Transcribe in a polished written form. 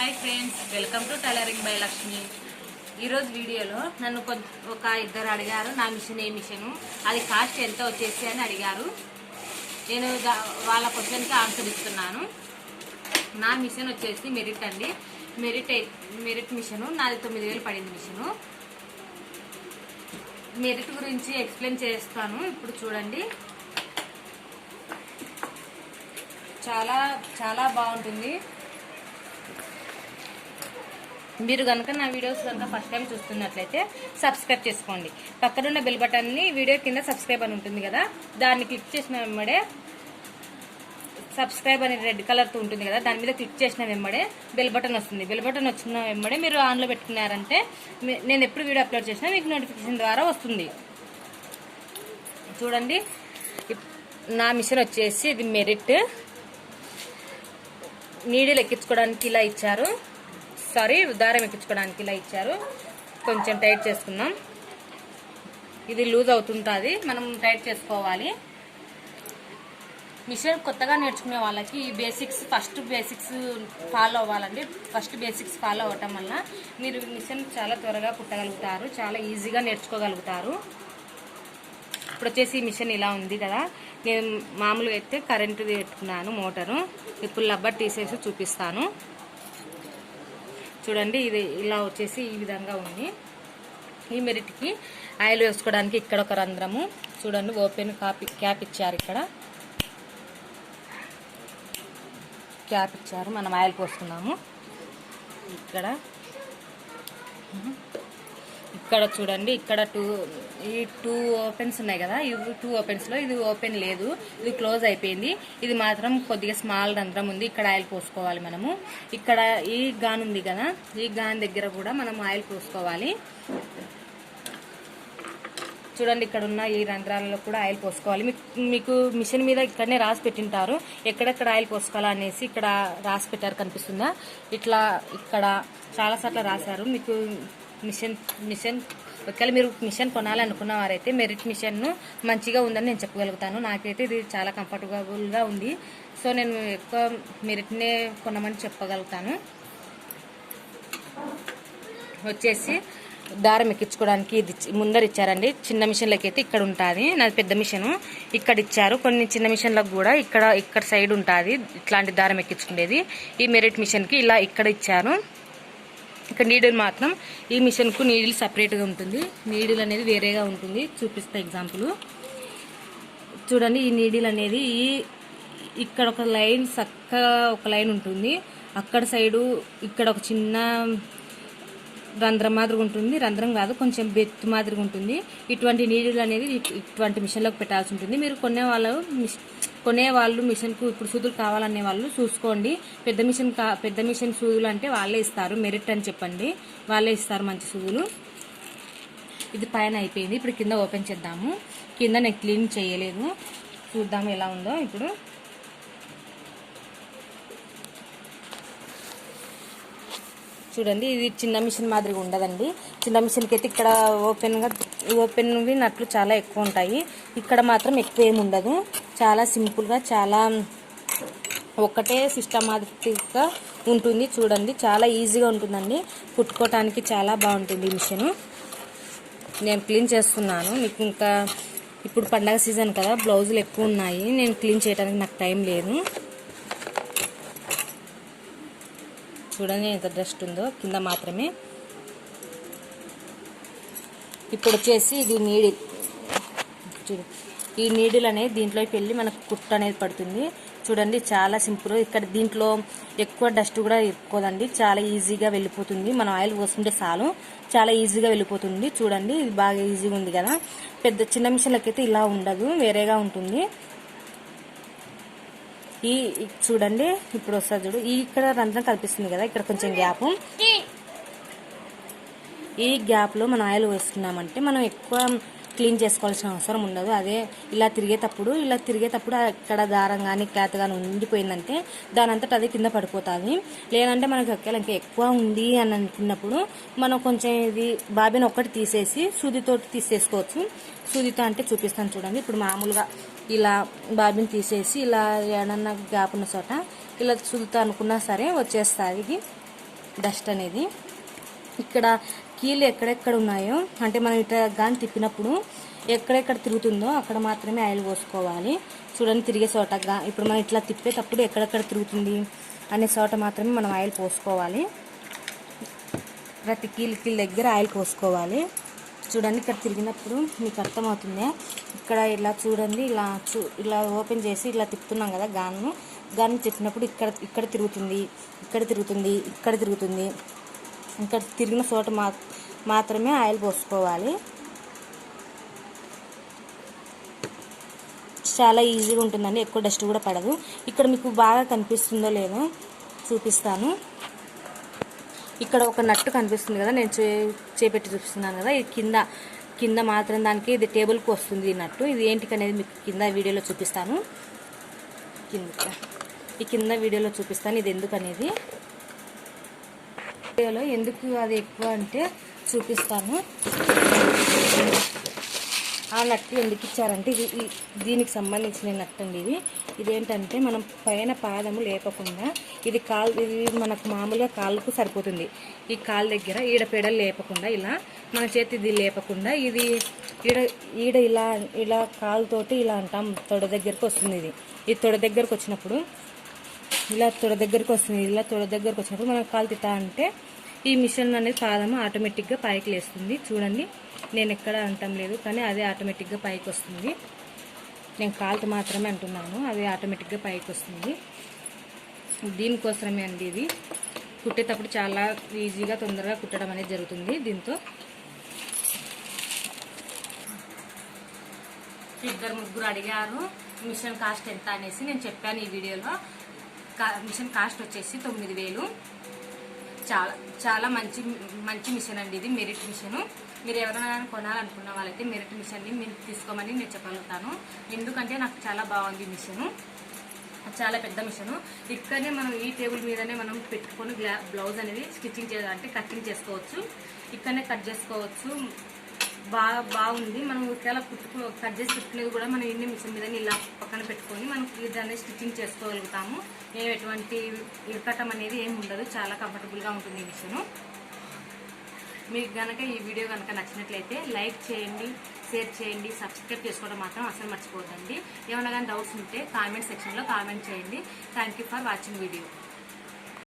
Hi friends, welcome to tailoring by Lakshmi. ఈరోజు వీడియోలో నన్ను ఒక ఇద్దరు అడిగారు నా మిషన్ ఏ మిషను, అది కాస్ట్ ఎంత వచ్చేసి అని అడిగారు. నేను వాళ్ళ క్వశ్చన్కి ఆన్సర్ ఇస్తున్నాను. నా మిషన్ వచ్చేసి మెరిట్ అండి. మెరిట్ మిషను నాది 9,000 పడింది మిషను. మెరిట్ గురించి ఎక్స్ప్లెయిన్ చేస్తాను. ఇప్పుడు చూడండి, చాలా చాలా బాగుంటుంది. మీరు కనుక నా వీడియోస్ కనుక ఫస్ట్ టైం చూస్తున్నట్లయితే సబ్స్క్రైబ్ చేసుకోండి. పక్కనున్న బెల్ బటన్ని వీడియో కింద సబ్స్క్రైబ్ అని ఉంటుంది కదా, దాన్ని క్లిక్ చేసిన వెంబడే సబ్స్క్రైబ్ అనేది రెడ్ కలర్తో ఉంటుంది కదా, దాని మీద క్లిక్ చేసిన వెంబడే బెల్ బటన్ వస్తుంది. బెల్ బటన్ వచ్చిన వెంబడే మీరు ఆన్లో పెట్టుకున్నారంటే నేను ఎప్పుడు వీడియో అప్లోడ్ చేసినా మీకు నోటిఫికేషన్ ద్వారా వస్తుంది. చూడండి, నా మిషన్ వచ్చేసి ఇది మెరిట్. నీడిల్ ఎక్కించుకోవడానికి ఇలా ఇచ్చారు, దారం ఎక్కించుకోవడానికి ఇలా ఇచ్చారు. కొంచెం టైట్ చేసుకుందాం. ఇది లూజ్ అవుతుంటుంది, మనం టైట్ చేసుకోవాలి. మిషన్ కొత్తగా నేర్చుకునే వాళ్ళకి ఈ ఫస్ట్ బేసిక్స్ ఫాలో అవ్వాలండి. ఫస్ట్ బేసిక్స్ ఫాలో అవ్వటం వల్ల మీరు మిషన్ చాలా త్వరగా కుట్టగలుగుతారు, చాలా ఈజీగా నేర్చుకోగలుగుతారు. ఇప్పుడు వచ్చేసి ఈ మిషన్ ఇలా ఉంది కదా, నేను మామూలుగా అయితే కరెంటు పెట్టుకున్నాను మోటారు. ఇప్పుడు రబ్బర్ తీసేసి చూపిస్తాను. చూడండి, ఇది ఇలా వచ్చేసి ఈ విధంగా ఉంది. ఈ మెరిట్కి ఆయిల్ వేసుకోవడానికి ఇక్కడ ఒక రంధ్రము, చూడండి ఓపెన్ క్యాప్ ఇచ్చారు. ఇక్కడ క్యాప్ ఇచ్చారు, మనం ఆయిల్ పోసుకున్నాము. ఇక్కడ చూడండి, ఇక్కడ టూ ఓపెన్స్ ఉన్నాయి కదా, ఇవి 2 ఓపెన్స్లో ఇది ఓపెన్ లేదు, ఇది క్లోజ్ అయిపోయింది. ఇది మాత్రం కొద్దిగా స్మాల్ రంధ్రం ఉంది, ఇక్కడ ఆయిల్ పోసుకోవాలి మనము. ఇక్కడ ఈ గాన్ ఉంది కదా, ఈ గాన్ దగ్గర కూడా మనం ఆయిల్ పోసుకోవాలి. చూడండి, ఇక్కడ ఉన్న ఈ రంధ్రాలలో కూడా ఆయిల్ పోసుకోవాలి. మీకు మిషన్ మీద ఇక్కడనే రాసి పెట్టింటారు ఎక్కడెక్కడ ఆయిల్ పోసుకోవాలా అనేసి. ఇక్కడ రాసి పెట్టారు, కనిపిస్తుందా? ఇట్లా ఇక్కడ చాలాసార్లు రాశారు. మీకు మిషన్ ఒకవేళ మీరు మిషన్ కొనాలనుకున్న వారైతే మెరిట్ మిషన్ మంచిగా ఉందని నేను చెప్పగలుగుతాను. నాకైతే ఇది చాలా కంఫర్టబుల్గా ఉంది. సో నేను ఎక్కువ మెరిట్నే కొనమని చెప్పగలుగుతాను. వచ్చేసి దారం ఎక్కించుకోవడానికి ఇది ముందర ఇచ్చారండి. చిన్న మిషన్లకి అయితే ఇక్కడ ఉంటుంది, నాది పెద్ద మిషను. ఇక్కడ ఇచ్చారు. కొన్ని చిన్న మిషన్లకు కూడా ఇక్కడ సైడ్ ఉంటుంది ఇట్లాంటి దారం ఎక్కించుకునేది. ఈ మెరిట్ మిషన్కి ఇలా ఇక్కడ ఇచ్చారు. ఇక్కడ నీడిల్ మాత్రం ఈ మిషన్కు నీడిల్ సపరేట్గా ఉంటుంది, నీడిల్ అనేది వేరేగా ఉంటుంది. చూపిస్తా ఎగ్జాంపుల్. చూడండి, ఈ నీడిల్ అనేది ఇక్కడ ఒక లైన్ చక్కగా ఒక లైన్ ఉంటుంది, అక్కడ సైడు ఇక్కడ ఒక చిన్న రంధ్రం మాదిరిగా ఉంటుంది. రంధ్రం కాదు, కొంచెం బెత్తు మాదిరిగా ఉంటుంది. ఇటువంటి నీడిల్ అనేది ఇటువంటి మిషన్లోకి పెట్టాల్సి ఉంటుంది. మీరు కొనేవాళ్ళు మిషన్కు ఇప్పుడు సూదులు కావాలనే వాళ్ళు చూసుకోండి. పెద్ద మిషన్ సూదులు అంటే వాళ్ళే ఇస్తారు, మెరిట్ అని చెప్పండి, వాళ్ళే ఇస్తారు మంచి సూదులు. ఇది పైన అయిపోయింది. ఇప్పుడు కింద ఓపెన్ చేద్దాము. కింద నేను క్లీన్ చేయలేదు, చూద్దాము ఎలా ఉందో. ఇప్పుడు చూడండి, ఇది చిన్న మిషన్ మాదిరిగా ఉండదండి. చిన్న మిషన్కి అయితే ఇక్కడ ఓపెన్వి నట్లు చాలా ఎక్కువ ఉంటాయి. ఇక్కడ మాత్రం ఎక్కువ ఏమి ఉండదు, చాలా సింపుల్గా, చాలా ఒకటే సిస్టమాటిక్గా ఉంటుంది. చూడండి, చాలా ఈజీగా ఉంటుందండి, కుట్టుకోవటానికి చాలా బాగుంటుంది ఈ మిషను. నేను క్లీన్ చేస్తున్నాను. మీకు ఇంకా ఇప్పుడు పండగ సీజన్ కదా, బ్లౌజులు ఎక్కువ ఉన్నాయి, నేను క్లీన్ చేయడానికి నాకు టైం లేదు. చూడండి ఎంత డస్ట్ ఉందో కింద మాత్రమే. ఇప్పుడు వచ్చేసి ఇది నీడిల్. ఈ నీడిల్ అనేది దీంట్లోకి వెళ్ళి మనకు కుట్టు అనేది పడుతుంది. చూడండి, చాలా సింపుల్. ఇక్కడ దీంట్లో ఎక్కువ డస్ట్ కూడా ఎక్కువదండి, చాలా ఈజీగా వెళ్ళిపోతుంది. మనం ఆయిల్ పోసుకుంటే చాలు, చాలా ఈజీగా వెళ్ళిపోతుంది. చూడండి, ఇది బాగా ఈజీగా ఉంది కదా. చిన్న మిషన్లకైతే ఇలా ఉండదు, వేరేగా ఉంటుంది. చూడండి, ఇప్పుడు వస్తుంది చూడు, ఇక్కడ రంధ్రం కనిపిస్తుంది కదా, ఇక్కడ కొంచెం గ్యాప్. ఈ గ్యాప్లో మనం ఆయిల్ వేసుకున్నామంటే మనం ఎక్కువ క్లీన్ చేసుకోవాల్సిన అవసరం ఉండదు. అదే ఇలా తిరిగేటప్పుడు అక్కడ దారం కానీ క్లాత్ కానీ ఉండిపోయిందంటే దాని అంతటా అది కింద పడిపోతుంది. లేదంటే మనకి ఇంకా ఎక్కువ ఉంది అని అనుకున్నప్పుడు మనం కొంచెం ఇది బాబిన్ ఒక్కటి తీసేసి సూదితో తీసేసుకోవచ్చు. సూదితో అంటే చూపిస్తాను చూడండి. ఇప్పుడు మామూలుగా ఇలా బాబిన్ తీసేసి ఇలా ఏడన్నా గ్యాప్ ఉన్న చోట ఇలా సూదితో అనుకున్నా సరే వచ్చేస్తుంది. ఇది డస్ట్ అనేది. ఇక్కడ కీళ్ళు ఎక్కడెక్కడ ఉన్నాయో అంటే మనం ఇట్లా గాని తిప్పినప్పుడు ఎక్కడెక్కడ తిరుగుతుందో అక్కడ మాత్రమే ఆయిల్ పోసుకోవాలి. చూడండి తిరిగే చోట ఇప్పుడు మనం ఇట్లా తిప్పేటప్పుడు ఎక్కడెక్కడ తిరుగుతుంది అనే చోట మాత్రమే మనం ఆయిల్ పోసుకోవాలి. ప్రతి కీళ్ళ దగ్గర ఆయిల్ పోసుకోవాలి. చూడండి ఇక్కడ తిరిగినప్పుడు మీకు అర్థమవుతుంది. ఇక్కడ ఇలా చూడండి, ఇలా ఓపెన్ చేసి ఇలా తిప్పుతున్నాం కదా గాను తిప్పినప్పుడు ఇక్కడ తిరుగుతుంది, ఇక్కడ తిరుగుతుంది, ఇక్కడ తిరుగుతుంది. ఇక్కడ తిరిగిన చోట మాత్రమే ఆయిల్ పోసుకోవాలి. చాలా ఈజీగా ఉంటుందండి, ఎక్కువ డస్ట్ కూడా పడదు. ఇక్కడ మీకు బాగా కనిపిస్తుందో లేదో చూపిస్తాను. ఇక్కడ ఒక నట్టు కనిపిస్తుంది కదా, నేను చేపెట్టి చూపిస్తున్నాను కదా, ఇది కింద మాత్రం దానికి ఇది టేబుల్కి వస్తుంది ఈ నట్టు. ఇది ఏంటికి అనేది మీకు కింద వీడియోలో చూపిస్తాను. కింద వీడియోలో చూపిస్తాను ఇది ఎందుకు అనేది. వీడియోలో ఎందుకు అది ఎక్కువ అంటే చూపిస్తాను. ఆ నట్టు ఎందుకు ఇచ్చారంటే ఇది దీనికి సంబంధించిన నట్టు అండి. ఇదేంటంటే మనం పైన పాదము లేపకుండా ఇది మనకు మామూలుగా కాళ్ళకు సరిపోతుంది. ఈ కాళ్ళ దగ్గర ఈడపేడలు లేపకుండా ఇలా మన చేతి ఇది లేపకుండా ఇది ఈడ ఇలా కాలుతోటి ఇలా అంటాం. తొడ దగ్గరకు వస్తుంది. ఈ తొడ దగ్గరకు వచ్చినప్పుడు ఇలా తొడ దగ్గరకు వస్తుంది. ఇలా తొడ దగ్గరకు వచ్చినప్పుడు మనం కాలు తిట్టా అంటే ఈ మిషన్ అనేది పాదము ఆటోమేటిక్గా పైకి లేస్తుంది. చూడండి నేను ఎక్కడ అంటం లేదు, కానీ అదే ఆటోమేటిక్గా పైకి వస్తుంది. నేను కాలుతో మాత్రమే అంటున్నాను, అది ఆటోమేటిక్గా పైకి వస్తుంది. దీనికోసమే అండి ఇది కుట్టేటప్పుడు చాలా ఈజీగా తొందరగా కుట్టడం అనేది జరుగుతుంది. దీంతో 2-3 అడిగారు మిషన్ కాస్ట్ ఎంత అనేసి, నేను చెప్పాను ఈ వీడియోలో. మిషన్ కాస్ట్ వచ్చేసి 9,000. చాలా మంచి మిషన్ అండి ఇది, మెరిట్ మిషన్. మీరు ఎవరైనా కొనాలనుకున్న వాళ్ళైతే మెరిట్ మిషన్ని మీరు తీసుకోమని నేను చెప్పగలుగుతాను. ఎందుకంటే నాకు చాలా బాగుంది మిషను, చాలా పెద్ద మిషను. ఇక్కడనే మనం ఈ టేబుల్ మీదనే మనం పెట్టుకొని బ్లౌజ్ అనేది స్టిచ్చింగ్ అంటే కటింగ్ చేసుకోవచ్చు. ఇక్కడనే కట్ చేసుకోవచ్చు. బాగుంది. మనం ఇలా కట్ చేసి పెట్టుకునేది కూడా మనం ఇన్ని మిషన్ మీద ఇలా పక్కన పెట్టుకొని మనం దాన్ని స్టిచ్చింగ్ చేసుకోగలుగుతాము. మేము ఎటువంటి ఇరకటం అనేది ఏమి ఉండదు, చాలా కంఫర్టబుల్గా ఉంటుంది ఈ మిషను. మీకు కనుక ఈ వీడియో కనుక నచ్చినట్లయితే లైక్ చేయండి, షేర్ చేయండి, సబ్స్క్రైబ్ చేసుకోవడం మాత్రం అసలు మర్చిపోవద్దండి. ఏమైనా కానీ డౌట్స్ ఉంటే కామెంట్ సెక్షన్లో కామెంట్ చేయండి. Thank you for watching video.